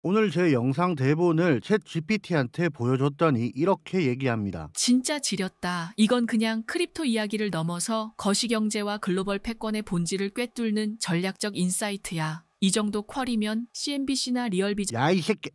오늘 제 영상 대본을 챗 GPT한테 보여줬더니 이렇게 얘기합니다. 진짜 지렸다. 이건 그냥 크립토 이야기를 넘어서 거시경제와 글로벌 패권의 본질을 꿰뚫는 전략적 인사이트야. 이 정도 퀄이면 CNBC나 리얼비즈 야, 이 새끼.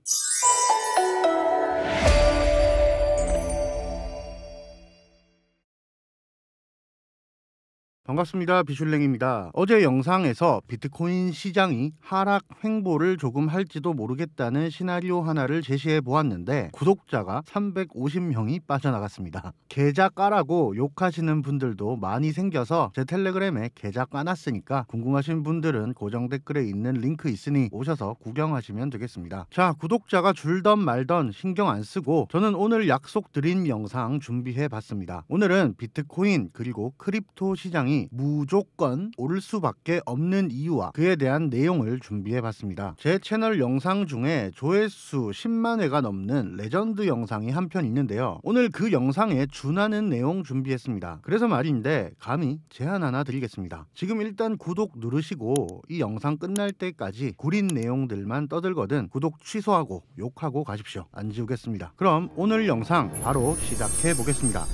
반갑습니다. 비슐랭입니다. 어제 영상에서 비트코인 시장이 하락 횡보를 조금 할지도 모르겠다는 시나리오 하나를 제시해 보았는데 구독자가 350명이 빠져나갔습니다. 계좌 까라고 욕하시는 분들도 많이 생겨서 제 텔레그램에 계좌 까놨으니까 궁금하신 분들은 고정 댓글에 있는 링크 있으니 오셔서 구경하시면 되겠습니다. 자, 구독자가 줄던 말던 신경 안 쓰고 저는 오늘 약속드린 영상 준비해 봤습니다. 오늘은 비트코인 그리고 크립토 시장이 무조건 오를 수밖에 없는 이유와 그에 대한 내용을 준비해 봤습니다. 제 채널 영상 중에 조회수 10만 회가 넘는 레전드 영상이 한 편 있는데요. 오늘 그 영상에 준하는 내용 준비했습니다. 그래서 말인데 감히 제안 하나 드리겠습니다. 지금 일단 구독 누르시고 이 영상 끝날 때까지 구린 내용들만 떠들거든 구독 취소하고 욕하고 가십시오. 안 지우겠습니다. 그럼 오늘 영상 바로 시작해 보겠습니다.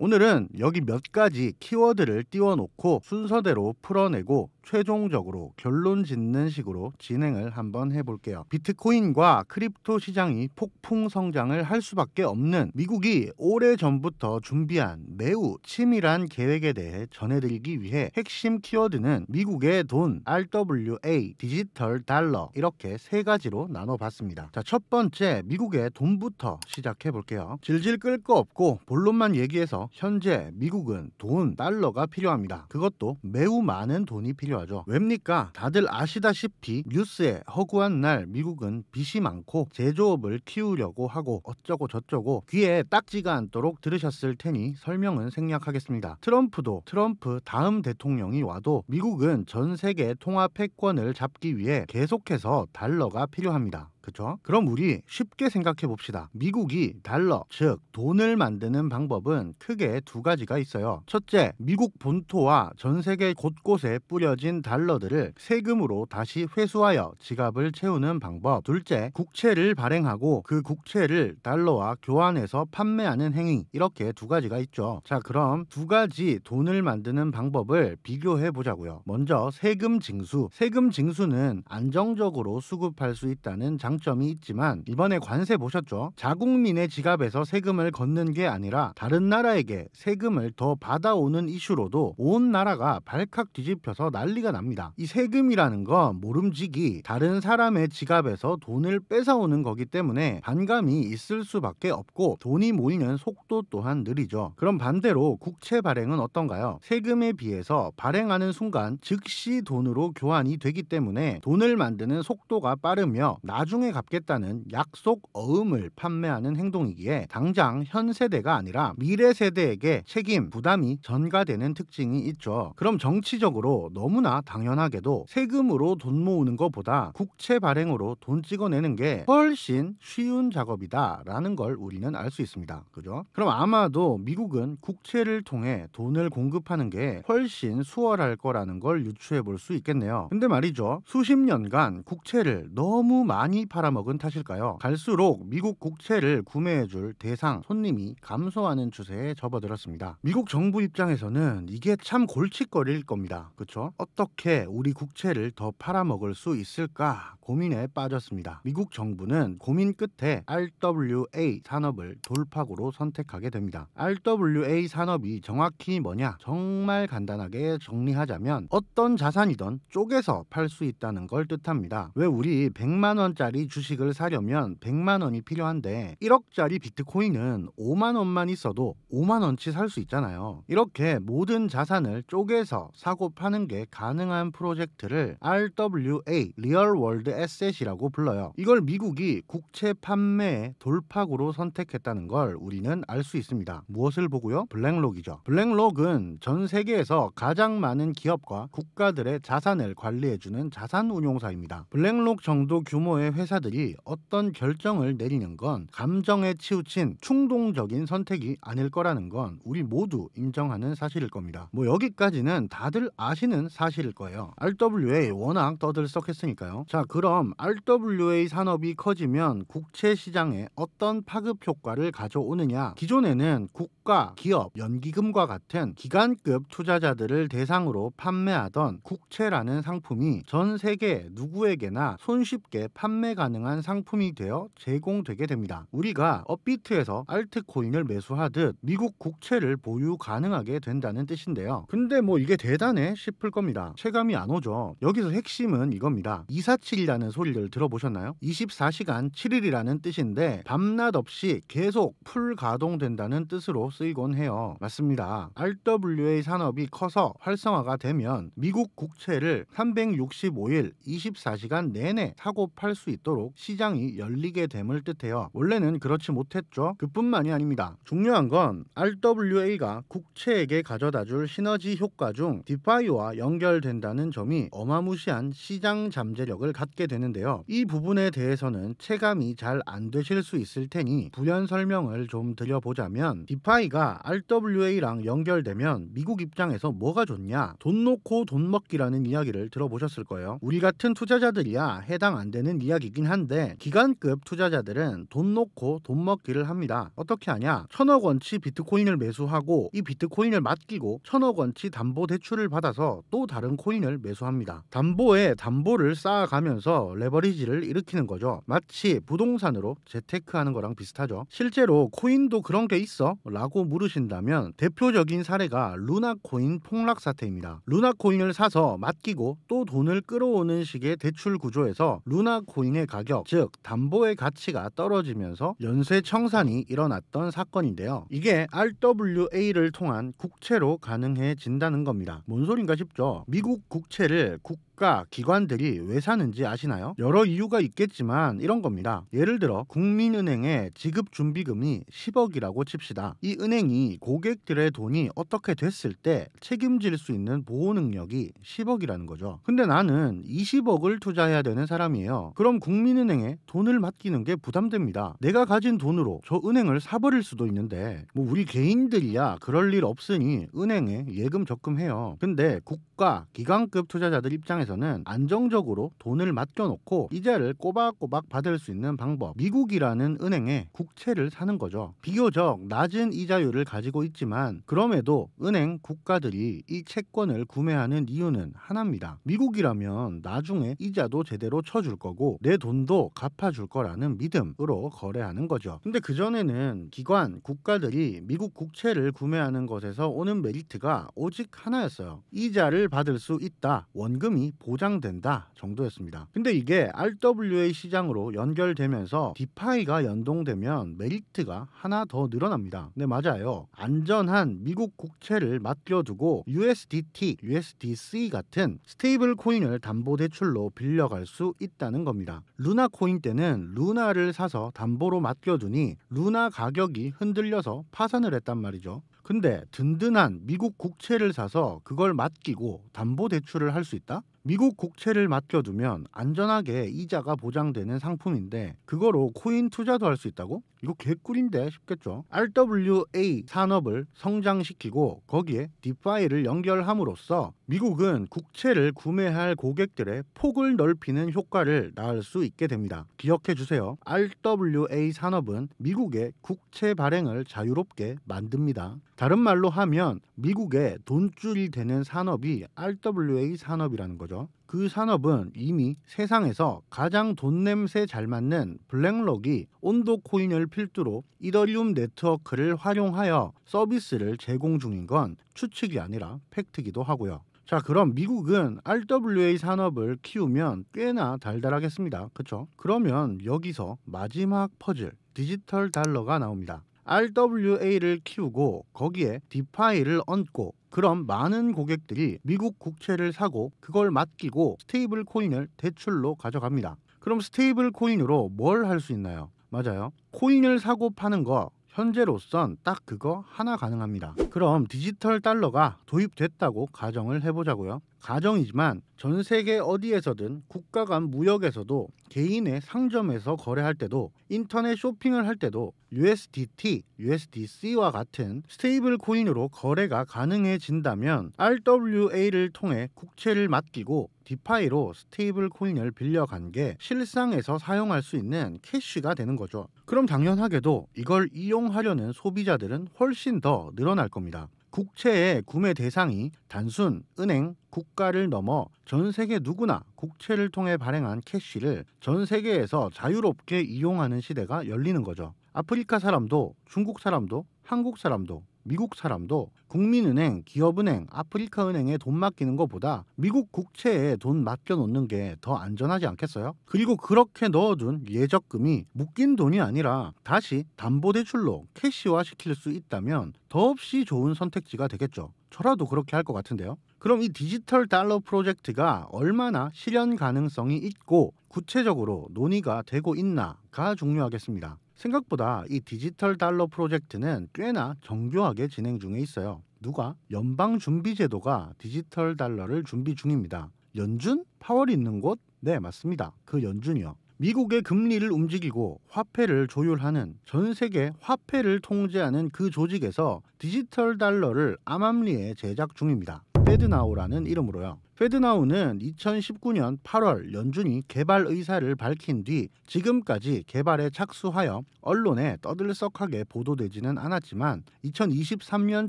오늘은 여기 몇 가지 키워드를 띄워놓고 순서대로 풀어내고 최종적으로 결론 짓는 식으로 진행을 한번 해볼게요. 비트코인과 크립토 시장이 폭풍 성장을 할 수밖에 없는 미국이 오래전부터 준비한 매우 치밀한 계획에 대해 전해드리기 위해 핵심 키워드는 미국의 돈, RWA, 디지털 달러 이렇게 세 가지로 나눠봤습니다. 자, 첫 번째 미국의 돈부터 시작해볼게요. 질질 끌 거 없고 본론만 얘기해서 현재 미국은 돈, 달러가 필요합니다. 그것도 매우 많은 돈이 필요하죠. 왜입니까? 다들 아시다시피 뉴스에 허구한 날 미국은 빚이 많고 제조업을 키우려고 하고 어쩌고 저쩌고 귀에 딱지가 않도록 들으셨을 테니 설명은 생략하겠습니다. 트럼프 다음 대통령이 와도 미국은 전 세계 통화 패권을 잡기 위해 계속해서 달러가 필요합니다. 그쵸? 그럼 우리 쉽게 생각해 봅시다. 미국이 달러, 즉 돈을 만드는 방법은 크게 두 가지가 있어요. 첫째, 미국 본토와 전 세계 곳곳에 뿌려진 달러들을 세금으로 다시 회수하여 지갑을 채우는 방법. 둘째, 국채를 발행하고 그 국채를 달러와 교환해서 판매하는 행위. 이렇게 두 가지가 있죠. 자, 그럼 두 가지 돈을 만드는 방법을 비교해 보자고요. 먼저 세금 징수. 세금 징수는 안정적으로 수급할 수 있다는 장점이 있지만 이번에 관세 보셨죠? 자국민의 지갑에서 세금을 걷는 게 아니라 다른 나라에게 세금을 더 받아오는 이슈로도 온 나라가 발칵 뒤집혀서 난리가 납니다. 이 세금이라는 건 모름지기 다른 사람의 지갑에서 돈을 뺏어오는 거기 때문에 반감이 있을 수밖에 없고 돈이 모이는 속도 또한 느리죠. 그럼 반대로 국채 발행은 어떤가요? 세금에 비해서 발행하는 순간 즉시 돈으로 교환이 되기 때문에 돈을 만드는 속도가 빠르며 나중에 갚겠다는 약속 어음을 판매하는 행동이기에 당장 현 세대가 아니라 미래 세대에게 책임, 부담이 전가되는 특징이 있죠. 그럼 정치적으로 너무나 당연하게도 세금으로 돈 모으는 것보다 국채 발행으로 돈 찍어내는 게 훨씬 쉬운 작업이다 라는 걸 우리는 알 수 있습니다. 그죠? 그럼 아마도 미국은 국채를 통해 돈을 공급하는 게 훨씬 수월할 거라는 걸 유추해 볼 수 있겠네요. 근데 말이죠. 수십 년간 국채를 너무 많이 팔아먹은 탓일까요? 갈수록 미국 국채를 구매해줄 대상, 손님이 감소하는 추세에 접어들었습니다. 미국 정부 입장에서는 이게 참 골칫거리일 겁니다. 그쵸? 어떻게 우리 국채를 더 팔아먹을 수 있을까 고민에 빠졌습니다. 미국 정부는 고민 끝에 RWA 산업을 돌파구로 선택하게 됩니다. RWA 산업이 정확히 뭐냐? 정말 간단하게 정리하자면 어떤 자산이든 쪼개서 팔 수 있다는 걸 뜻합니다. 왜 우리 100만 원짜리 주식을 사려면 100만 원이 필요한데 1억짜리 비트코인은 5만 원만 있어도 5만 원치 살 수 있잖아요. 이렇게 모든 자산을 쪼개서 사고 파는 게 가능한 프로젝트를 RWA, Real World Asset이라고 불러요. 이걸 미국이 국채 판매의 돌파구로 선택했다는 걸 우리는 알 수 있습니다. 무엇을 보고요? 블랙록이죠. 블랙록은 전 세계에서 가장 많은 기업과 국가들의 자산을 관리해주는 자산운용사입니다. 블랙록 정도 규모의 회사 회사들이 어떤 결정을 내리는 건 감정에 치우친 충동적인 선택이 아닐 거라는 건 우리 모두 인정하는 사실일 겁니다. 뭐 여기까지는 다들 아시는 사실일 거예요. RWA 워낙 떠들썩했으니까요. 자, 그럼 RWA 산업이 커지면 국채 시장에 어떤 파급 효과를 가져오느냐? 기존에는 국가, 기업, 연기금과 같은 기관급 투자자들을 대상으로 판매하던 국채라는 상품이 전 세계 누구에게나 손쉽게 판매 가능한 상품이 되어 제공되게 됩니다. 우리가 업비트에서 알트코인을 매수하듯 미국 국채를 보유 가능하게 된다는 뜻인데요. 근데 뭐 이게 대단해 싶을 겁니다. 체감이 안 오죠. 여기서 핵심은 이겁니다. 247이라는 소리를 들어보셨나요? 24시간 7일이라는 뜻인데 밤낮 없이 계속 풀 가동된다는 뜻으로 쓰이곤 해요. 맞습니다. RWA 산업이 커서 활성화가 되면 미국 국채를 365일 24시간 내내 사고 팔 수 있도록 시장이 열리게 됨을 뜻해요. 원래는 그렇지 못했죠. 그뿐만이 아닙니다. 중요한 건 RWA가 국채에게 가져다줄 시너지 효과 중 디파이와 연결된다는 점이 어마무시한 시장 잠재력을 갖게 되는데요. 이 부분에 대해서는 체감이 잘 안 되실 수 있을 테니 부연 설명을 좀 드려보자면, 디파이가 RWA랑 연결되면 미국 입장에서 뭐가 좋냐? 돈 놓고 돈 먹기라는 이야기를 들어보셨을 거예요. 우리 같은 투자자들이야 해당 안 되는 이야기긴 한데 기관급 투자자들은 돈 놓고 돈 먹기를 합니다. 어떻게 하냐? 1000억 원치 비트코인을 매수하고 이 비트코인을 맡기고 1000억 원치 담보 대출을 받아서 또 다른 코인을 매수합니다. 담보에 담보를 쌓아가면서 레버리지를 일으키는 거죠. 마치 부동산으로 재테크하는 거랑 비슷하죠. 실제로 코인도 그런 게 있어? 라고 물으신다면 대표적인 사례가 루나코인 폭락 사태입니다. 루나코인을 사서 맡기고 또 돈을 끌어오는 식의 대출 구조에서 루나코인의 가격, 즉 담보의 가치가 떨어지면서 연쇄 청산이 일어났던 사건인데요. 이게 RWA를 통한 국채로 가능해진다는 겁니다. 뭔 소린가 싶죠? 미국 국채를 국가, 기관들이 왜 사는지 아시나요? 여러 이유가 있겠지만 이런 겁니다. 예를 들어 국민은행의 지급준비금이 10억이라고 칩시다. 이 은행이 고객들의 돈이 어떻게 됐을 때 책임질 수 있는 보호 능력이 10억이라는 거죠. 근데 나는 20억을 투자해야 되는 사람이에요. 그럼 국민은행에 돈을 맡기는 게 부담됩니다. 내가 가진 돈으로 저 은행을 사버릴 수도 있는데 뭐 우리 개인들이야 그럴 일 없으니 은행에 예금 적금해요. 근데 국가, 기관급 투자자들 입장에서는 안정적으로 돈을 맡겨놓고 이자를 꼬박꼬박 받을 수 있는 방법, 미국이라는 은행에 국채를 사는 거죠. 비교적 낮은 이자율을 가지고 있지만 그럼에도 은행, 국가들이 이 채권을 구매하는 이유는 하나입니다. 미국이라면 나중에 이자도 제대로 쳐줄 거고 내 돈도 갚아줄 거라는 믿음으로 거래하는 거죠. 근데 그전에는 기관, 국가들이 미국 국채를 구매하는 것에서 오는 메리트가 오직 하나였어요. 이자를 받을 수 있다, 원금이 보장된다 정도였습니다. 근데 이게 RWA 시장으로 연결되면서 디파이가 연동되면 메리트가 하나 더 늘어납니다. 네, 맞아요. 안전한 미국 국채를 맡겨두고 USDT, USDC 같은 스테이블 코인을 담보대출로 빌려갈 수 있다는 겁니다. 루나 코인 때는 루나를 사서 담보로 맡겨두니 루나 가격이 흔들려서 파산을 했단 말이죠. 근데 든든한 미국 국채를 사서 그걸 맡기고 담보대출을 할 수 있다? 미국 국채를 맡겨두면 안전하게 이자가 보장되는 상품인데 그거로 코인 투자도 할 수 있다고? 이거 개꿀인데 싶겠죠. RWA 산업을 성장시키고 거기에 디파이를 연결함으로써 미국은 국채를 구매할 고객들의 폭을 넓히는 효과를 낳을 수 있게 됩니다. 기억해 주세요. RWA 산업은 미국의 국채 발행을 자유롭게 만듭니다. 다른 말로 하면 미국의 돈줄이 되는 산업이 RWA 산업이라는 거죠. 그 산업은 이미 세상에서 가장 돈 냄새 잘 맡는 블랙록이 온도 코인을 필두로 이더리움 네트워크를 활용하여 서비스를 제공 중인 건 추측이 아니라 팩트기도 하고요. 자, 그럼 미국은 RWA 산업을 키우면 꽤나 달달하겠습니다. 그쵸? 그러면 여기서 마지막 퍼즐, 디지털 달러가 나옵니다. RWA를 키우고 거기에 디파이를 얹고 그럼 많은 고객들이 미국 국채를 사고 그걸 맡기고 스테이블 코인을 대출로 가져갑니다. 그럼 스테이블 코인으로 뭘 할 수 있나요? 맞아요. 코인을 사고 파는 거 현재로선 딱 그거 하나 가능합니다. 그럼 디지털 달러가 도입됐다고 가정을 해보자고요. 가정이지만 전 세계 어디에서든 국가 간 무역에서도 개인의 상점에서 거래할 때도 인터넷 쇼핑을 할 때도 USDT, USDC와 같은 스테이블 코인으로 거래가 가능해진다면 RWA를 통해 국채를 맡기고 디파이로 스테이블 코인을 빌려간 게 실상에서 사용할 수 있는 캐시가 되는 거죠. 그럼 당연하게도 이걸 이용하려는 소비자들은 훨씬 더 늘어날 겁니다. 국채의 구매 대상이 단순 은행, 국가를 넘어 전 세계 누구나 국채를 통해 발행한 캐시를 전 세계에서 자유롭게 이용하는 시대가 열리는 거죠. 아프리카 사람도, 중국 사람도, 한국 사람도, 미국 사람도 국민은행, 기업은행, 아프리카은행에 돈 맡기는 것보다 미국 국채에 돈 맡겨놓는 게 더 안전하지 않겠어요? 그리고 그렇게 넣어둔 예적금이 묶인 돈이 아니라 다시 담보대출로 캐시화 시킬 수 있다면 더없이 좋은 선택지가 되겠죠. 저라도 그렇게 할 것 같은데요. 그럼 이 디지털 달러 프로젝트가 얼마나 실현 가능성이 있고 구체적으로 논의가 되고 있나가 중요하겠습니다. 생각보다 이 디지털 달러 프로젝트는 꽤나 정교하게 진행 중에 있어요. 누가? 연방준비제도가 디지털 달러를 준비 중입니다. 연준? 파월 있는 곳? 네, 맞습니다. 그 연준이요. 미국의 금리를 움직이고 화폐를 조율하는 전 세계 화폐를 통제하는 그 조직에서 디지털 달러를 암암리에 제작 중입니다. 페드나우라는 이름으로요. 페드나우는 2019년 8월 연준이 개발 의사를 밝힌 뒤 지금까지 개발에 착수하여 언론에 떠들썩하게 보도되지는 않았지만 2023년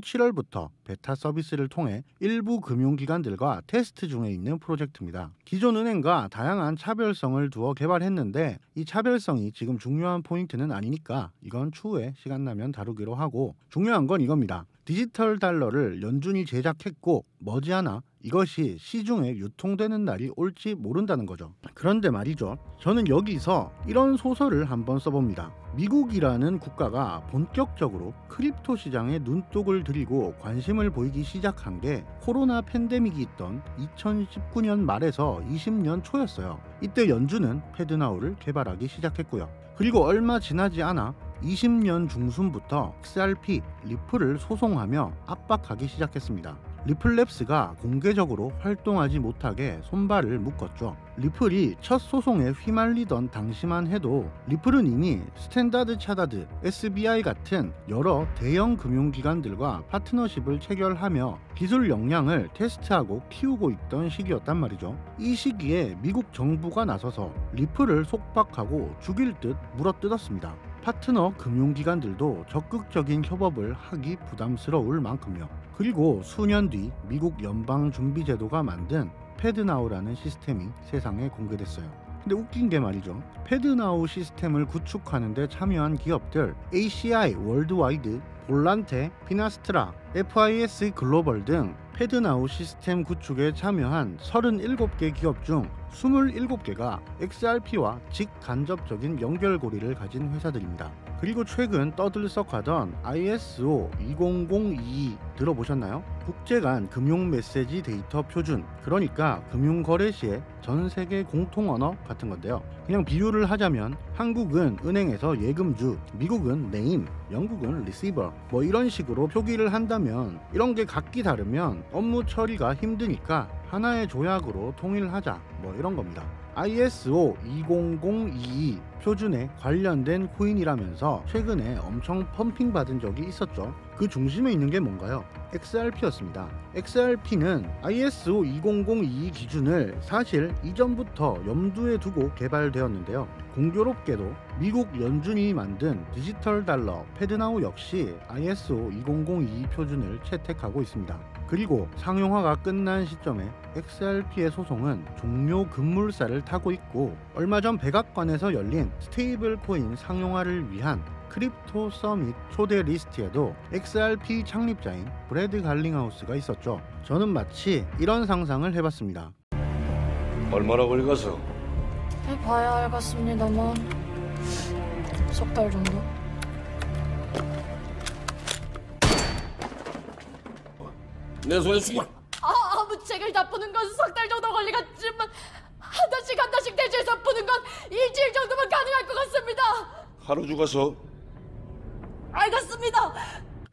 7월부터 베타 서비스를 통해 일부 금융기관들과 테스트 중에 있는 프로젝트입니다. 기존 은행과 다양한 차별성을 두어 개발했는데 이 차별성이 지금 중요한 포인트는 아니니까 이건 추후에 시간 나면 다루기로 하고, 중요한 건 이겁니다. 디지털 달러를 연준이 제작했고 머지않아 이것이 시중에 유통되는 날이 올지 모른다는 거죠. 그런데 말이죠, 저는 여기서 이런 소설을 한번 써봅니다. 미국이라는 국가가 본격적으로 크립토 시장에 눈독을 들이고 관심을 보이기 시작한 게 코로나 팬데믹이 있던 2019년 말에서 20년 초였어요. 이때 연준은 페드나우를 개발하기 시작했고요. 그리고 얼마 지나지 않아 20년 중순부터 XRP, 리플을 소송하며 압박하기 시작했습니다. 리플랩스가 공개적으로 활동하지 못하게 손발을 묶었죠. 리플이 첫 소송에 휘말리던 당시만 해도 리플은 이미 스탠다드 차다드, SBI 같은 여러 대형 금융기관들과 파트너십을 체결하며 기술 역량을 테스트하고 키우고 있던 시기였단 말이죠. 이 시기에 미국 정부가 나서서 리플을 속박하고 죽일 듯 물어뜯었습니다. 파트너 금융기관들도 적극적인 협업을 하기 부담스러울 만큼요. 그리고 수년 뒤 미국 연방준비제도가 만든 페드나우라는 시스템이 세상에 공개됐어요. 근데 웃긴 게 말이죠, 페드나우 시스템을 구축하는 데 참여한 기업들 ACI 월드와이드, 볼란테, 피나스트라, FIS 글로벌 등 페드나우 시스템 구축에 참여한 37개 기업 중 27개가 XRP와 직간접적인 연결고리를 가진 회사들입니다. 그리고 최근 떠들썩하던 ISO 20022 들어보셨나요? 국제간 금융 메시지 데이터 표준, 그러니까 금융거래 시에 전 세계 공통 언어 같은 건데요. 그냥 비유를 하자면 한국은 은행에서 예금주, 미국은 네임, 영국은 리시버, 뭐 이런 식으로 표기를 한다면 이런 게 각기 다르면 업무 처리가 힘드니까 하나의 조약으로 통일하자, 뭐 이런 겁니다. ISO 20022 표준에 관련된 코인이라면서 최근에 엄청 펌핑 받은 적이 있었죠. 그 중심에 있는 게 뭔가요? XRP였습니다. XRP는 ISO 2022 기준을 사실 이전부터 염두에 두고 개발되었는데요. 공교롭게도 미국 연준이 만든 디지털 달러 페드나우 역시 ISO 2022 표준을 채택하고 있습니다. 그리고 상용화가 끝난 시점에 XRP의 소송은 종료 급물살을 타고 있고, 얼마 전 백악관에서 열린 스테이블 코인 상용화를 위한 크립토 서밋 초대 리스트에도 XRP 창립자인 브래드 갈링하우스가 있었죠. 저는 마치 이런 상상을 해봤습니다. 얼마나 걸려가서? 해봐야 알겠습니다만 석 달 정도? 내 손에 죽어. 아무 책을 다 푸는 건 석 달 정도 걸리겠지만 한 달씩 대체해서 푸는 건 일주일 정도면 가능할 것 같습니다. 하루 죽어서? 알겠습니다.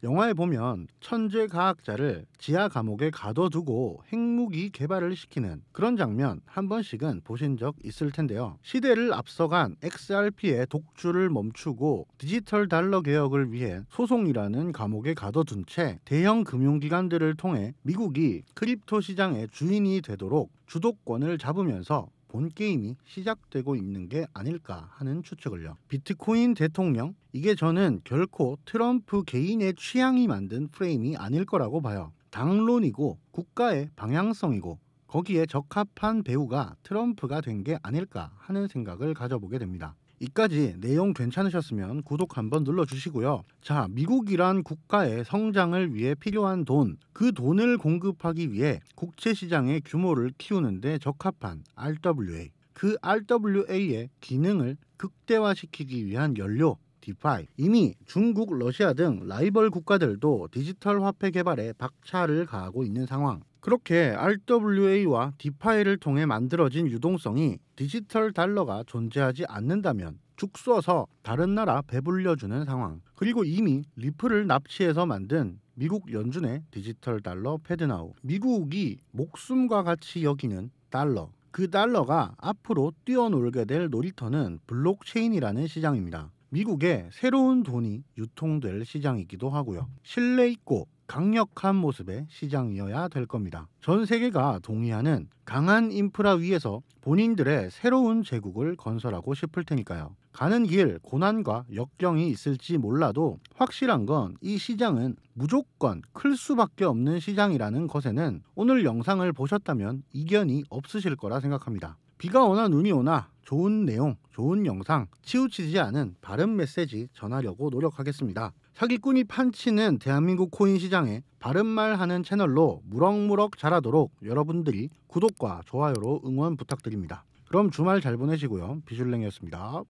영화에 보면 천재 과학자를 지하 감옥에 가둬두고 핵무기 개발을 시키는 그런 장면 한 번씩은 보신 적 있을 텐데요. 시대를 앞서간 XRP의 독주를 멈추고 디지털 달러 개혁을 위해 소송이라는 감옥에 가둬둔 채 대형 금융기관들을 통해 미국이 크립토 시장의 주인이 되도록 주도권을 잡으면서 본 게임이 시작되고 있는 게 아닐까 하는 추측을요. 비트코인 대통령? 이게 저는 결코 트럼프 개인의 취향이 만든 프레임이 아닐 거라고 봐요. 당론이고 국가의 방향성이고 거기에 적합한 배우가 트럼프가 된 게 아닐까 하는 생각을 가져보게 됩니다. 이까지 내용 괜찮으셨으면 구독 한번 눌러주시고요. 자, 미국이란 국가의 성장을 위해 필요한 돈, 그 돈을 공급하기 위해 국채시장의 규모를 키우는데 적합한 RWA, 그 RWA의 기능을 극대화시키기 위한 연료, 디파이. 이미 중국, 러시아 등 라이벌 국가들도 디지털 화폐 개발에 박차를 가하고 있는 상황. 그렇게 RWA와 디파이를 통해 만들어진 유동성이 디지털 달러가 존재하지 않는다면 죽 쏘서 다른 나라 배불려주는 상황. 그리고 이미 리플을 납치해서 만든 미국 연준의 디지털 달러 패드나우. 미국이 목숨과 같이 여기는 달러. 그 달러가 앞으로 뛰어놀게 될 놀이터는 블록체인이라는 시장입니다. 미국의 새로운 돈이 유통될 시장이기도 하고요. 신뢰 있고 강력한 모습의 시장이어야 될 겁니다. 전 세계가 동의하는 강한 인프라 위에서 본인들의 새로운 제국을 건설하고 싶을 테니까요. 가는 길 고난과 역경이 있을지 몰라도 확실한 건 이 시장은 무조건 클 수밖에 없는 시장이라는 것에는 오늘 영상을 보셨다면 이견이 없으실 거라 생각합니다. 비가 오나 눈이 오나 좋은 내용, 좋은 영상, 치우치지 않은 바른 메시지 전하려고 노력하겠습니다. 사기꾼이 판치는 대한민국 코인 시장에 바른말 하는 채널로 무럭무럭 자라도록 여러분들이 구독과 좋아요로 응원 부탁드립니다. 그럼 주말 잘 보내시고요. 비슐랭이었습니다.